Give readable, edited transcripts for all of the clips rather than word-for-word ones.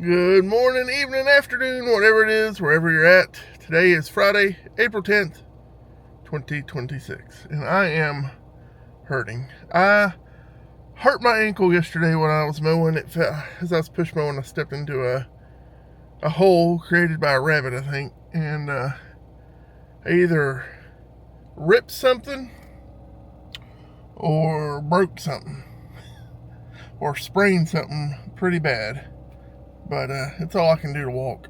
Good morning, evening, afternoon, whatever it is, wherever you're at. Today is Friday, April 10th, 2026, and I am hurting. I hurt my ankle yesterday when I was mowing. It fell, as I was push mowing, I stepped into a hole created by a rabbit, I think, and I either ripped something or broke something or sprained something pretty bad. But it's all I can do to walk.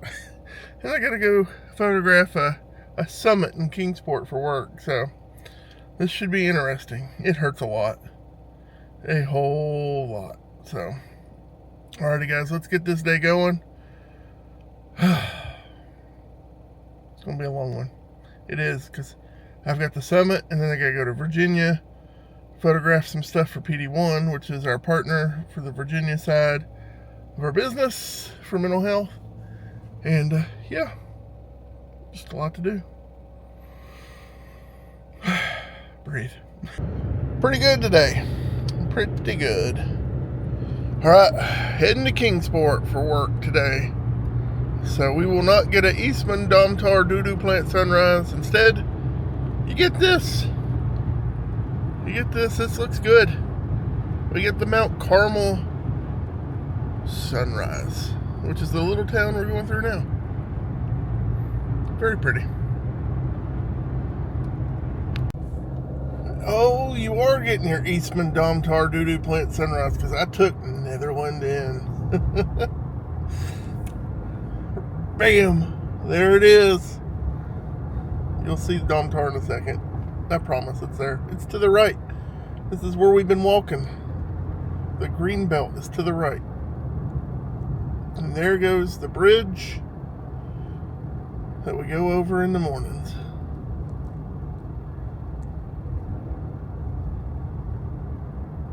And I gotta go photograph a summit in Kingsport for work. So this should be interesting. It hurts a lot. A whole lot. So, alrighty guys, let's get this day going. It's gonna be a long one. It is, because I've got the summit and then I gotta go to Virginia, photograph some stuff for PD1, which is our partner for the Virginia side of our business for mental health. And yeah, just a lot to do. Breathe. Pretty good today. Pretty good. Alright, heading to Kingsport for work today. So we will not get an Eastman Domtar doo-doo plant sunrise. Instead, you get this. This looks good. We get the Mount Carmel sunrise, which is the little town we're going through now. Very pretty. Oh, you are getting your Eastman Domtar doo-doo plant sunrise, because I took Netherland in. Bam! There it is. You'll see Domtar in a second. I promise it's there. It's to the right. This is where we've been walking. The green belt is to the right. And there goes the bridge that we go over in the mornings.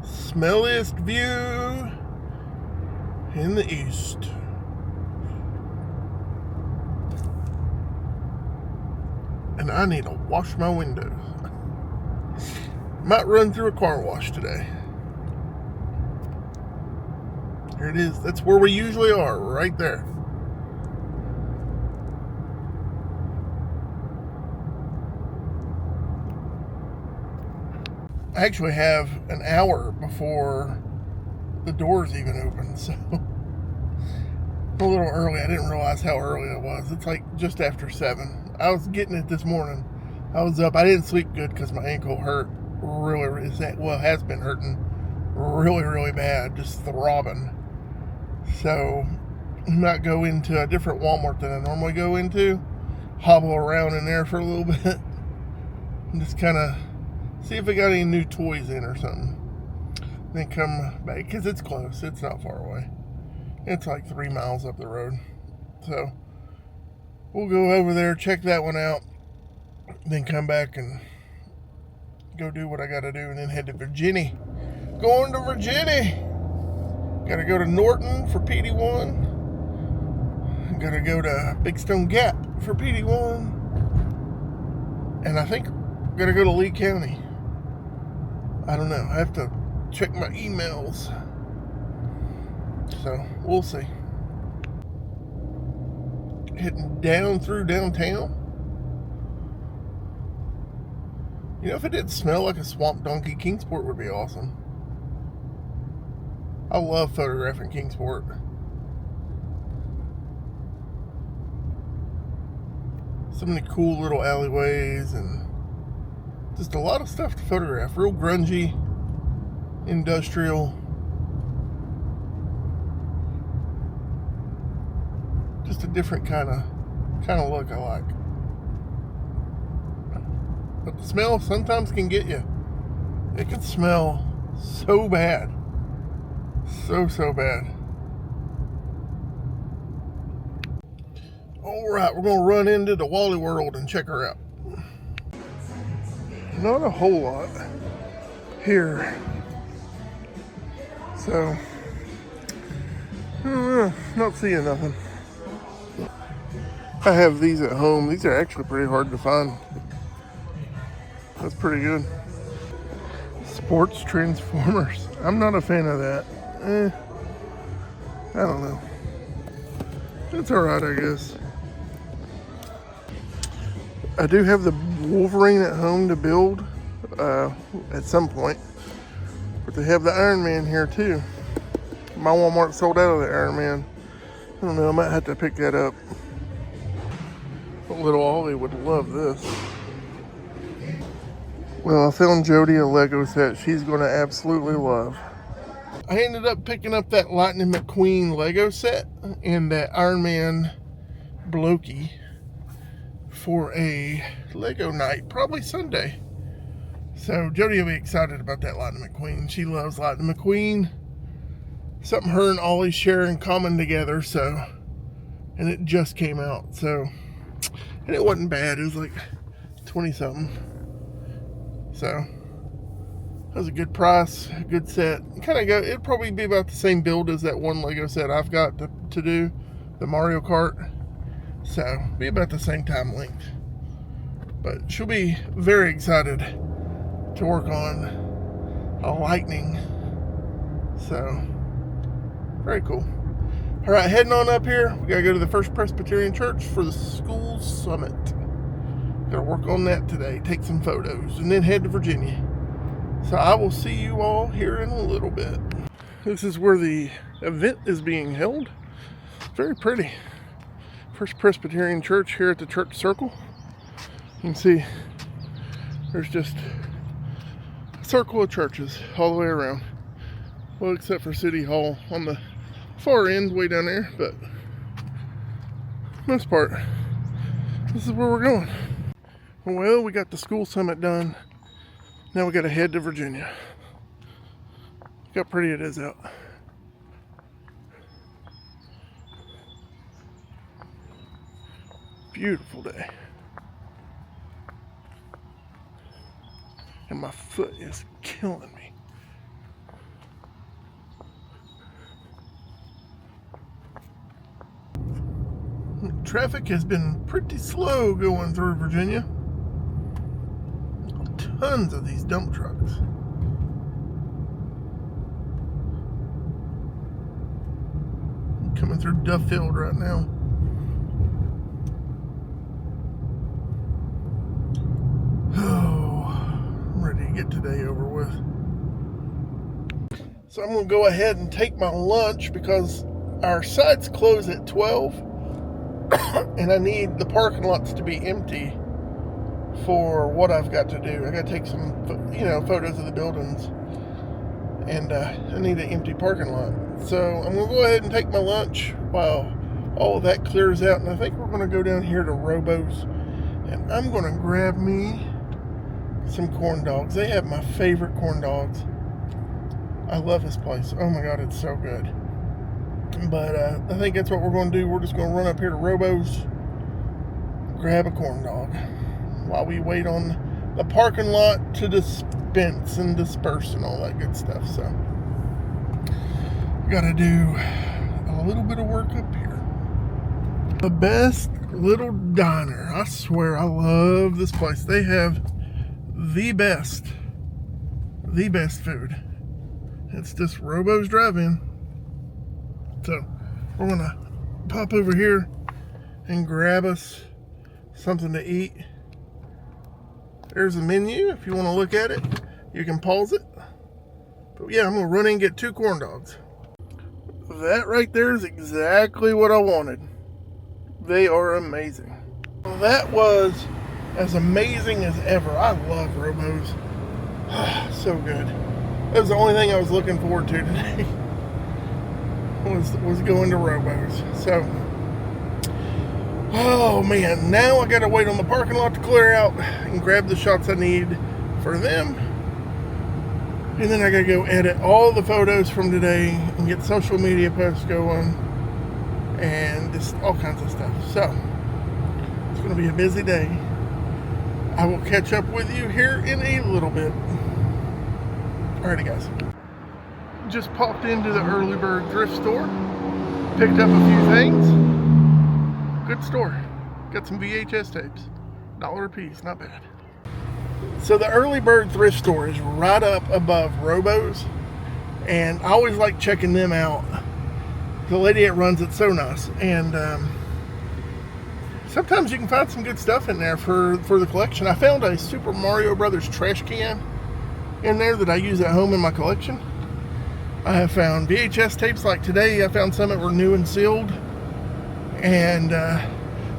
Smelliest view in the east. And I need to wash my windows. Might run through a car wash today. Here it is. That's where we usually are, right there. I actually have an hour before the doors even open, so a little early. I didn't realize how early it was. It's like just after 7. I was getting it this morning. I was up. I didn't sleep good because my ankle hurt really, has been hurting really bad, just throbbing. So I might go into a different Walmart than I normally go into, hobble around in there for a little bit, and just kind of see if they got any new toys in or something. Then come back, because it's close. It's not far away. It's like 3 miles up the road. So we'll go over there, check that one out, then come back and go do what I got to do, and then head to Virginia. Going to Virginia. Got to go to Norton for PD1. Got to go to Big Stone Gap for PD1. And I think I'm going to go to Lee County. I don't know. I have to check my emails. So, we'll see. Heading down through downtown. You know, if it didn't smell like a swamp donkey, Kingsport would be awesome. I love photographing Kingsport. So many cool little alleyways and just a lot of stuff to photograph. Real grungy, industrial. Just a different kind of look I like. But the smell sometimes can get you. It can smell so bad. So bad. Alright, we're going to run into the Wally World and check her out. Not a whole lot here. So, not seeing nothing. I have these at home. These are actually pretty hard to find. That's pretty good. Sports Transformers. I'm not a fan of that. I don't know. It's alright, I guess. I do have the Wolverine at home to build at some point. But they have the Iron Man here too. My Walmart sold out of the Iron Man. I don't know, I might have to pick that up. But little Ollie would love this. Well, I found Jody a Lego set she's going to absolutely love. I ended up picking up that Lightning McQueen Lego set and that Iron Man Bloki for a Lego night, probably Sunday. So Jody will be excited about that Lightning McQueen. She loves Lightning McQueen. Something her and Ollie share in common together, so. And it just came out, so. And it wasn't bad, it was like 20 something. So, that was a good price, a good set. It'd probably be about the same build as that one Lego set I've got to do, the Mario Kart. So, be about the same time length. But she'll be very excited to work on a Lightning. So, very cool. All right, heading on up here. We gotta go to the First Presbyterian Church for the school summit. Gotta work on that today, take some photos, and then head to Virginia. So I will see you all here in a little bit. This is where the event is being held. Very pretty. First Presbyterian Church here at the church circle. You can see there's just a circle of churches all the way around. Well, except for City Hall on the far end, way down there, but most part, this is where we're going. Well, we got the school summit done. Now we got to head to Virginia. Look how pretty it is out. Beautiful day. And my foot is killing me. Traffic has been pretty slow going through Virginia. Tons of these dump trucks. Coming through Duffield right now. Oh, I'm ready to get today over with. So I'm going to go ahead and take my lunch because our sites close at 12 and I need the parking lots to be empty for what I've got to do. I got to take some, photos of the buildings, and I need an empty parking lot. So I'm going to go ahead and take my lunch while all of that clears out, and I think we're going to go down here to Robo's, and I'm going to grab me some corn dogs. They have my favorite corn dogs. I love this place. Oh my God, it's so good. But I think that's what we're going to do. We're just going to run up here to Robo's, grab a corn dog, while we wait on the parking lot to dispense and disperse and all that good stuff. So, gotta do a little bit of work up here. The best little diner. I swear, I love this place. They have the best food. It's just Robo's Drive-In. So, we're gonna pop over here and grab us something to eat. There's a menu. If you want to look at it, you can pause it. But yeah, I'm going to run in and get 2 corn dogs. That right there is exactly what I wanted. They are amazing. Well, that was as amazing as ever. I love Robo's. So good. That was the only thing I was looking forward to today. was going to Robo's. So, oh man, now I gotta wait on the parking lot to clear out and grab the shots I need for them. And then I gotta go edit all the photos from today and get social media posts going and just all kinds of stuff. So, it's gonna be a busy day. I will catch up with you here in a little bit. Alrighty guys. Just popped into the Early Bird thrift store. Picked up a few things. Good store. Got some VHS tapes. $1 a piece, not bad. So the Early Bird thrift store is right up above Robo's, and I always like checking them out. The lady that runs it's so nice, and sometimes you can find some good stuff in there for the collection. I found a Super Mario Brothers trash can in there that I use at home in my collection. I have found VHS tapes like today. I found some that were new and sealed, and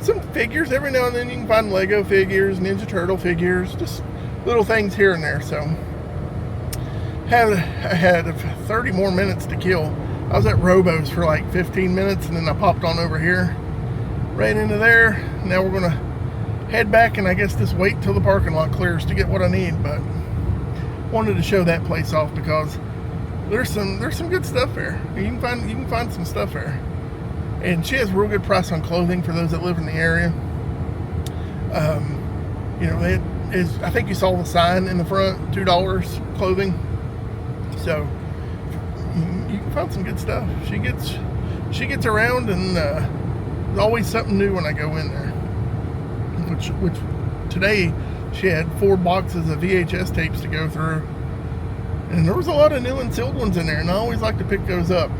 some figures. Every now and then you can find Lego figures, Ninja Turtle figures, just little things here and there. So I had 30 more minutes to kill. I was at Robo's for like 15 minutes, and then I popped on over here right into there. Now we're gonna head back, and I guess just wait till the parking lot clears to get what I need. But wanted to show that place off because there's some good stuff there. You can find some stuff there, and she has a real good price on clothing for those that live in the area. You know, I think you saw the sign in the front, $2 clothing. So you can find some good stuff. She gets around, and there's always something new when I go in there. Which today she had 4 boxes of VHS tapes to go through, and there was a lot of new and sealed ones in there, and I always like to pick those up.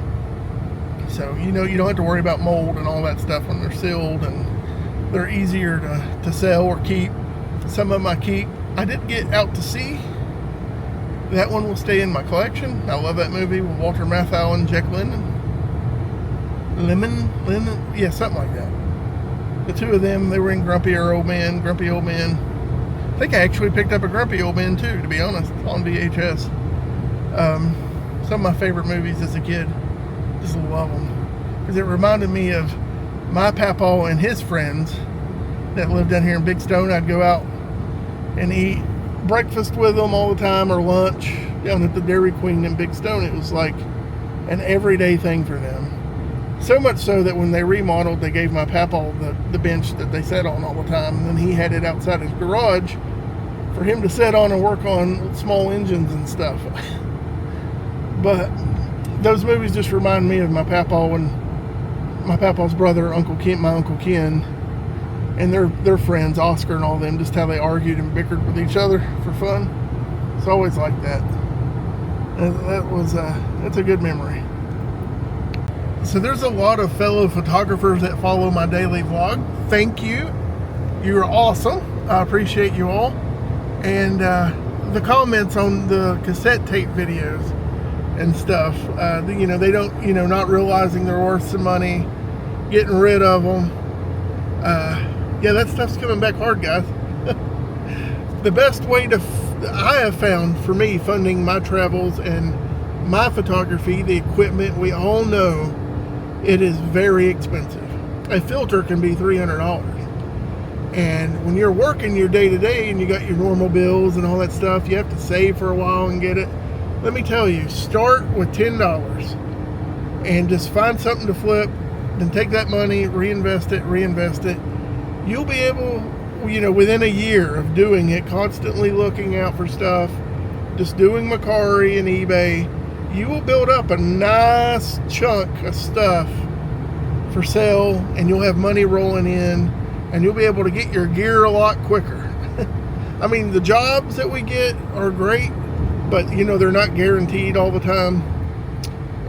So you don't have to worry about mold and all that stuff when they're sealed, and they're easier to sell or keep. Some of them I keep. I did get Out to Sea. That one will stay in my collection. I love that movie with Walter Matthau and Jack Lemmon, yeah, something like that. The two of them, they were in Grumpy Old Man. I think I actually picked up a Grumpy Old Man too, to be honest, on VHS. Some of my favorite movies as a kid. Just love them. Because it reminded me of my papaw and his friends that lived down here in Big Stone. I'd go out and eat breakfast with them all the time, or lunch down at the Dairy Queen in Big Stone. It was like an everyday thing for them. So much so that when they remodeled, they gave my papaw the bench that they sat on all the time, and then he had it outside his garage for him to sit on and work on small engines and stuff. But those movies just remind me of my papaw and my papaw's brother, my Uncle Ken, and their friends, Oscar and all them, just how they argued and bickered with each other for fun. It's always like that. That's a good memory. So there's a lot of fellow photographers that follow my daily vlog. Thank you. You're awesome. I appreciate you all. And the comments on the cassette tape videos and stuff, they don't, not realizing they're worth some money, getting rid of them. Yeah, that stuff's coming back hard, guys. The best way I have found for me funding my travels and my photography, the equipment, we all know it is very expensive. A filter can be $300. And when you're working your day-to-day and you got your normal bills and all that stuff, you have to save for a while and get it. Let me tell you, start with $10 and just find something to flip, then take that money, reinvest it. You'll be able, within a year of doing it, constantly looking out for stuff, just doing Macari and eBay, you will build up a nice chunk of stuff for sale, and you'll have money rolling in, and you'll be able to get your gear a lot quicker. I mean, the jobs that we get are great, but they're not guaranteed all the time.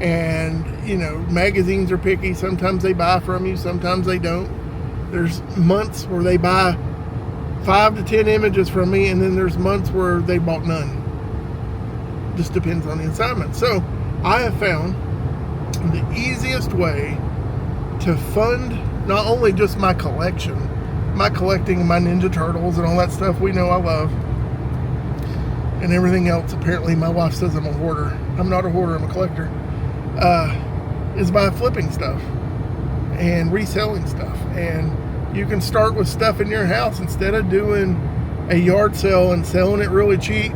And magazines are picky. Sometimes they buy from you, sometimes they don't. There's months where they buy 5 to 10 images from me, and then there's months where they bought none. Just depends on the assignment. So I have found the easiest way to fund not only just my collecting my Ninja Turtles and all that stuff we know I love, and everything else. Apparently my wife says I'm a hoarder. I'm not a hoarder, I'm a collector. Is by flipping stuff and reselling stuff. And you can start with stuff in your house. Instead of doing a yard sale and selling it really cheap,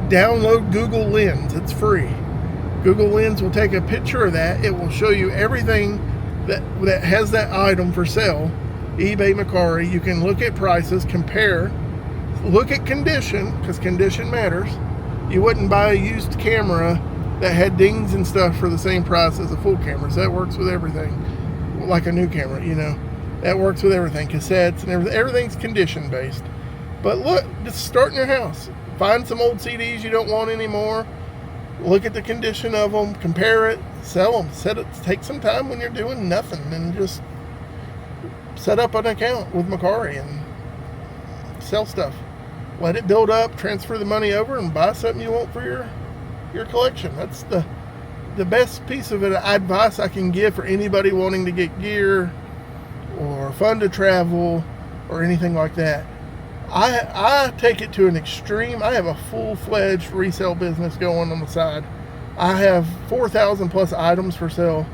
download Google Lens. It's free. Google Lens will take a picture of that. It will show you everything that has that item for sale. eBay, Macari. You can look at prices, compare, look at condition, because condition matters. You wouldn't buy a used camera that had dings and stuff for the same price as a full camera. So that works with everything, like a new camera, that works with everything. Cassettes and everything. Everything's condition based. But look, just start in your house. Find some old CDs you don't want anymore. look at the condition of them, compare it, sell them. Take some time when you're doing nothing and just set up an account with Macari and sell stuff. Let it build up, transfer the money over, and buy something you want for your collection. That's the best piece of advice I can give for anybody wanting to get gear or fun to travel or anything like that. I take it to an extreme. I have a full-fledged resale business going on the side. I have 4,000 plus items for sale,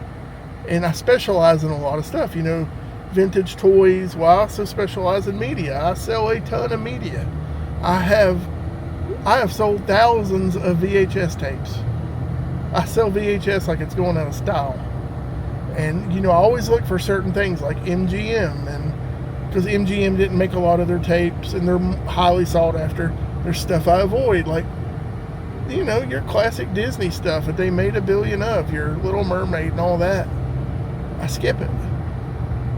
and I specialize in a lot of stuff. You know, vintage toys. Well, I also specialize in media. I sell a ton of media. I have sold thousands of VHS tapes. I sell VHS like it's going out of style. And, you know, I always look for certain things like MGM, and because MGM didn't make a lot of their tapes and they're highly sought after. There's stuff I avoid, like, you know, your classic Disney stuff that they made $1 billion of, your Little Mermaid and all that. I skip it.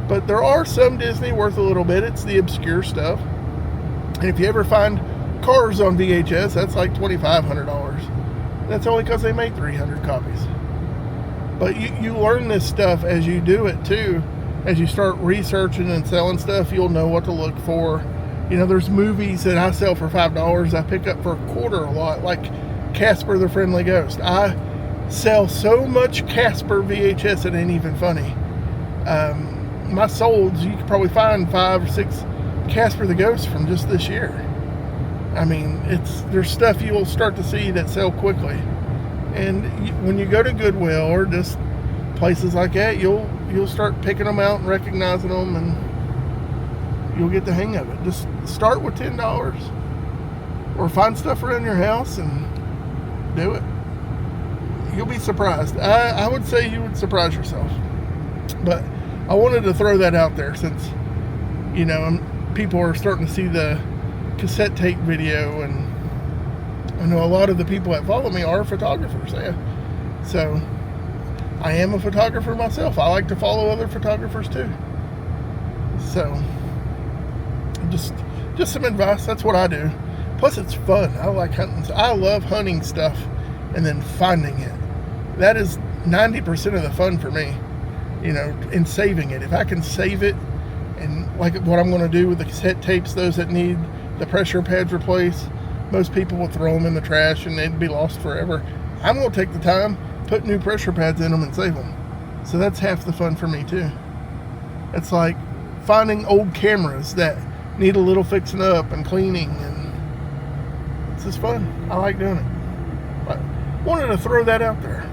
But there are some Disney worth a little bit. It's the obscure stuff. And if you ever find Cars on VHS, that's like $2,500. That's only because they made 300 copies. But you learn this stuff as you do it too. As you start researching and selling stuff, you'll know what to look for. You know, there's movies that I sell for $5 I pick up for $0.25 a lot, like Casper the Friendly Ghost. I sell so much Casper VHS it ain't even funny. My solds, you could probably find 5 or 6 Casper the Ghost from just this year. I mean, there's stuff you'll start to see that sell quickly. And when you go to Goodwill or just places like that, you'll start picking them out and recognizing them, and you'll get the hang of it. Just start with $10 or find stuff around your house and do it. You'll be surprised. I would say you would surprise yourself. But I wanted to throw that out there since, you know, people are starting to see the cassette tape video, and I know a lot of the people that follow me are photographers. Yeah. So I am a photographer myself. I like to follow other photographers too. So just some advice. That's what I do. Plus it's fun. I like hunting. I love hunting stuff and then finding it. That is 90% of the fun for me, you know, in saving it. If I can save it, and like what I'm going to do with the cassette tapes, those that need the pressure pads replaced, most people will throw them in the trash and they'd be lost forever. I'm going to take the time, put new pressure pads in them and save them. So that's half the fun for me too. It's like finding old cameras that need a little fixing up and cleaning, and it's just fun. I like doing it. But wanted to throw that out there.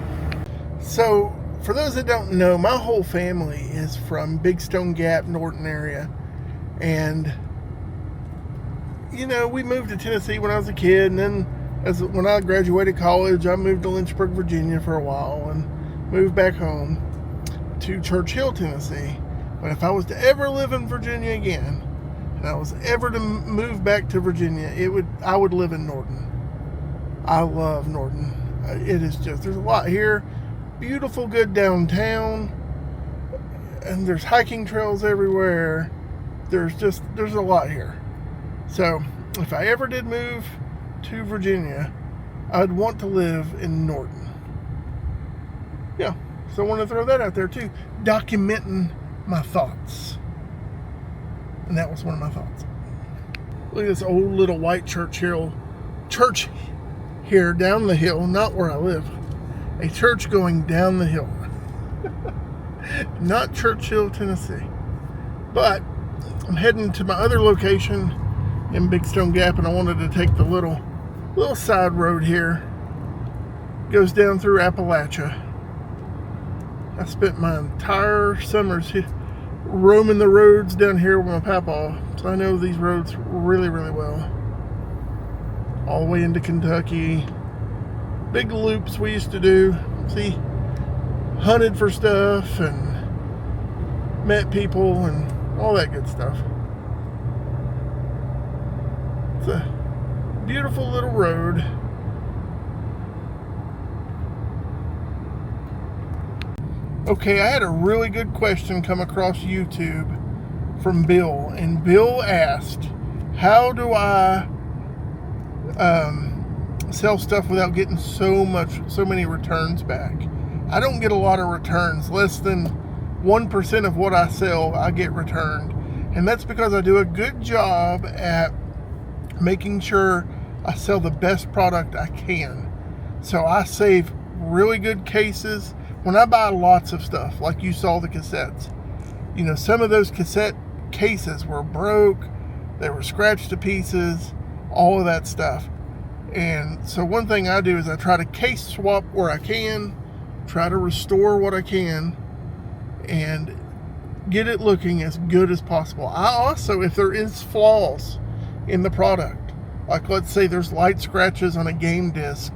So for those that don't know, my whole family is from Big Stone Gap, Norton area. And, you know, we moved to Tennessee when I was a kid. And then when I graduated college, I moved to Lynchburg, Virginia for a while and moved back home to Churchill, Tennessee. But if I was to ever live in Virginia again, and I was ever to move back to Virginia, I would live in Norton. I love Norton. It is just, there's a lot here. Beautiful, good downtown, and there's hiking trails everywhere. There's a lot here. So if I ever did move to Virginia, I'd want to live in Norton. Yeah, so I want to throw that out there too, documenting my thoughts. And that was one of my thoughts. Look at this old little white church here down the hill, not where I live. A church going down the hill. Not Churchill, Tennessee. But I'm heading to my other location in Big Stone Gap, and I wanted to take the little side road here. Goes down through Appalachia. I spent my entire summers roaming the roads down here with my papa, so I know these roads really, really well. All the way into Kentucky. Big loops we used to do. See, hunted for stuff and met people and all that good stuff. It's a beautiful little road. Okay, I had a really good question come across YouTube from Bill, and Bill asked, how do I sell stuff without getting so many returns back. I don't get a lot of returns. Less than 1% of what I sell I get returned, and that's because I do a good job at making sure I sell the best product I can. So I save really good cases. When I buy lots of stuff, like you saw the cassettes, you know, some of those cassette cases were broke, they were scratched to pieces, all of that stuff. And so one thing I do is I try to case swap where I can, try to restore what I can, and get it looking as good as possible. I also, if there is flaws in the product, like let's say there's light scratches on a game disc,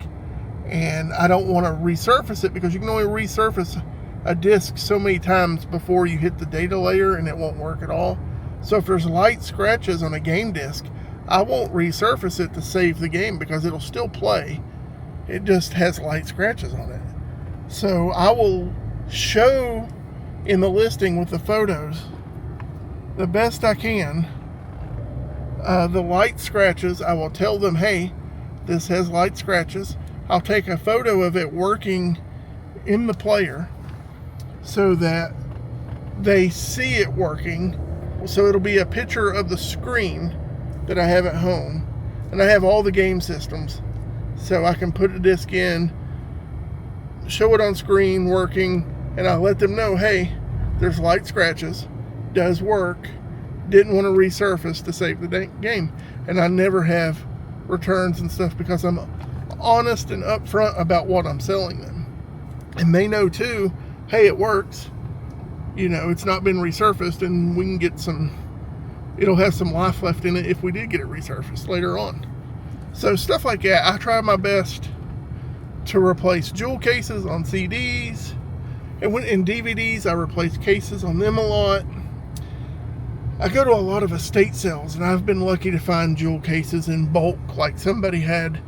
and I don't want to resurface it, because you can only resurface a disc so many times before you hit the data layer and it won't work at all. So if there's light scratches on a game disc, I won't resurface it to save the game, because it'll still play. It just has light scratches on it. So I will show in the listing with the photos the best I can the light scratches. I will tell them, hey, this has light scratches. I'll take a photo of it working in the player so that they see it working. So it'll be a picture of the screen that I have at home, and I have all the game systems, so I can put a disc in, show it on screen working, and I let them know, hey, there's light scratches, does work, didn't want to resurface to save the game. And I never have returns and stuff, because I'm honest and upfront about what I'm selling them. And they know too, hey, it works, you know, it's not been resurfaced, and we can get some, it'll have some life left in it if we did get it resurfaced later on. So stuff like that, I try my best to replace jewel cases on CDs, and when in DVDs, I replace cases on them a lot. I go to a lot of estate sales, and I've been lucky to find jewel cases in bulk. Like somebody had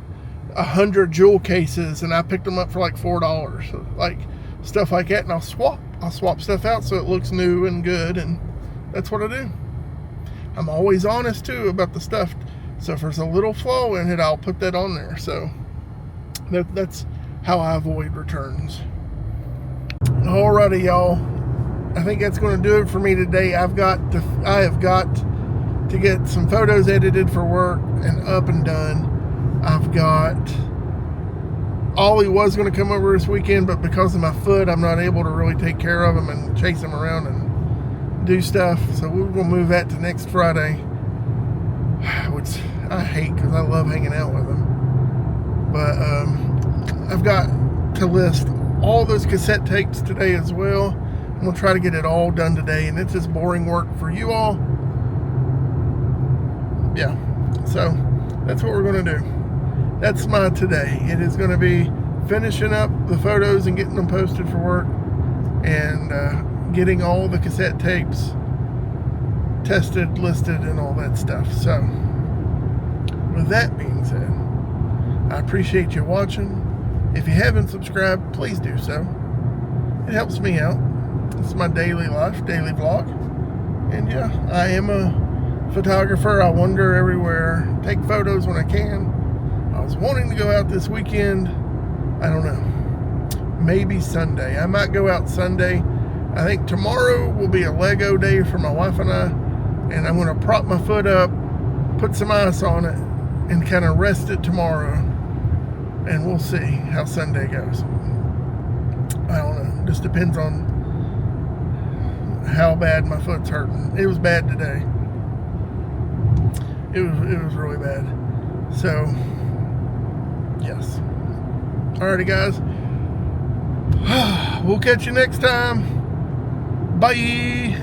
100 jewel cases, and I picked them up for like $4, so like stuff like that. And I'll swap stuff out so it looks new and good, and that's what I do. I'm always honest too about the stuff, so if there's a little flaw in it, I'll put that on there. So that's how I avoid returns. Alrighty, y'all, I think that's going to do it for me today. I have got to get some photos edited for work and up and done. I've got Ollie was going to come over this weekend, but because of my foot, I'm not able to really take care of him and chase him around and do stuff. So we're going to move that to next Friday, which I hate because I love hanging out with him. But I've got to list all those cassette tapes today as well. I'm going to try to get it all done today, and it's just boring work for you all. Yeah, so that's what we're going to do. That's my today. It is going to be finishing up the photos and getting them posted for work, and getting all the cassette tapes tested, listed, and all that stuff. So with that being said, I appreciate you watching. If you haven't subscribed, please do so. It helps me out. It's my daily life, daily vlog. And yeah, I am a photographer. I wander everywhere, take photos when I can. I was wanting to go out this weekend. I don't know. Maybe Sunday. I might go out Sunday. I think tomorrow will be a Lego day for my wife and I. And I'm going to prop my foot up, put some ice on it, and kind of rest it tomorrow. And we'll see how Sunday goes. I don't know. Just depends on how bad my foot's hurting. It was bad today. It was really bad. So, yes. Alrighty, guys. We'll catch you next time. Bye.